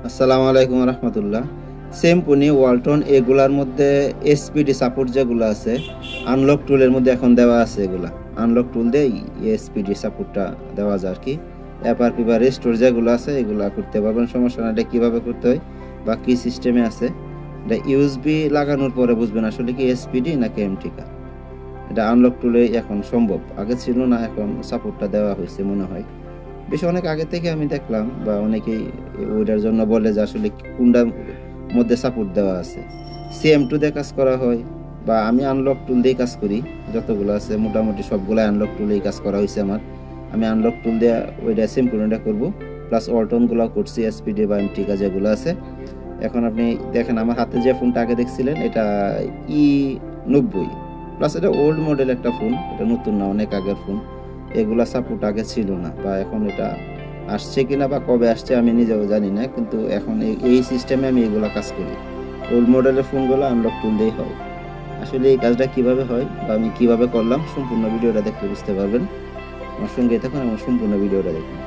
আসসালামু আলাইকুম রহমতুল্লাহ। সেমপুনি ওয়ালটন এগুলার মধ্যে এসপিডি সাপোর্ট যেগুলো আছে আনলক টুলের মধ্যে এখন দেওয়া আছে। এগুলা আনলক টুল দিয়ে এসপিডি সাপোর্টটা দেওয়া যায় আর কি। এফআরপি বা রেস্টোর যেগুলো আছে এগুলা করতে পারবেন, সমস্যা না। এটা কীভাবে করতে হয় বা কী সিস্টেমে আছে এটা ইউএসবি লাগানোর পরে বুঝবেন আসলে কি এসপিডি নাকি এমটিকা। এটা আনলক টুলে এখন সম্ভব, আগে ছিল না, এখন সাপোর্টটা দেওয়া হয়েছে মনে হয়। বেশ অনেক আগে থেকে আমি দেখলাম বা অনেকেই ওইটার জন্য বলে যে আসলে কোনটার মধ্যে সাপোর্ট দেওয়া আছে। CM2 দিয়ে কাজ করা হয় বা আমি আনলক টুল দিয়ে কাজ করি। যতগুলো আছে মোটামুটি সবগুলো আনলক টুলেই কাজ করা হয়েছে আমার। আমি আনলক টুল দিয়ে ওইটা সিম্পলটা করবো, প্লাস ওয়ালটনগুলো করছি, এসপিডি বা এমটিকা যেগুলো আছে। এখন আপনি দেখেন আমার হাতে যে ফোনটা আগে দেখছিলেন এটা E90, প্লাস এটা ওল্ড মডেল একটা ফোন, এটা নতুন না, অনেক আগের ফোন। এগুলা সাপোর্ট আগে ছিল না, বা এখন এটা আসছে কিনা বা কবে আসছে আমি নিজেও জানি না, কিন্তু এখন এই সিস্টেমে আমি এগুলা কাজ করি। ওল্ড মডেলের ফোনগুলো আনলক টুল দিয়েই হয়। আসলে এই কাজটা কিভাবে হয় বা আমি কিভাবে করলাম সম্পূর্ণ ভিডিওটা দেখলে বুঝতে পারবেন। আমার সঙ্গে থাকুন এবং সম্পূর্ণ ভিডিওটা দেখুন।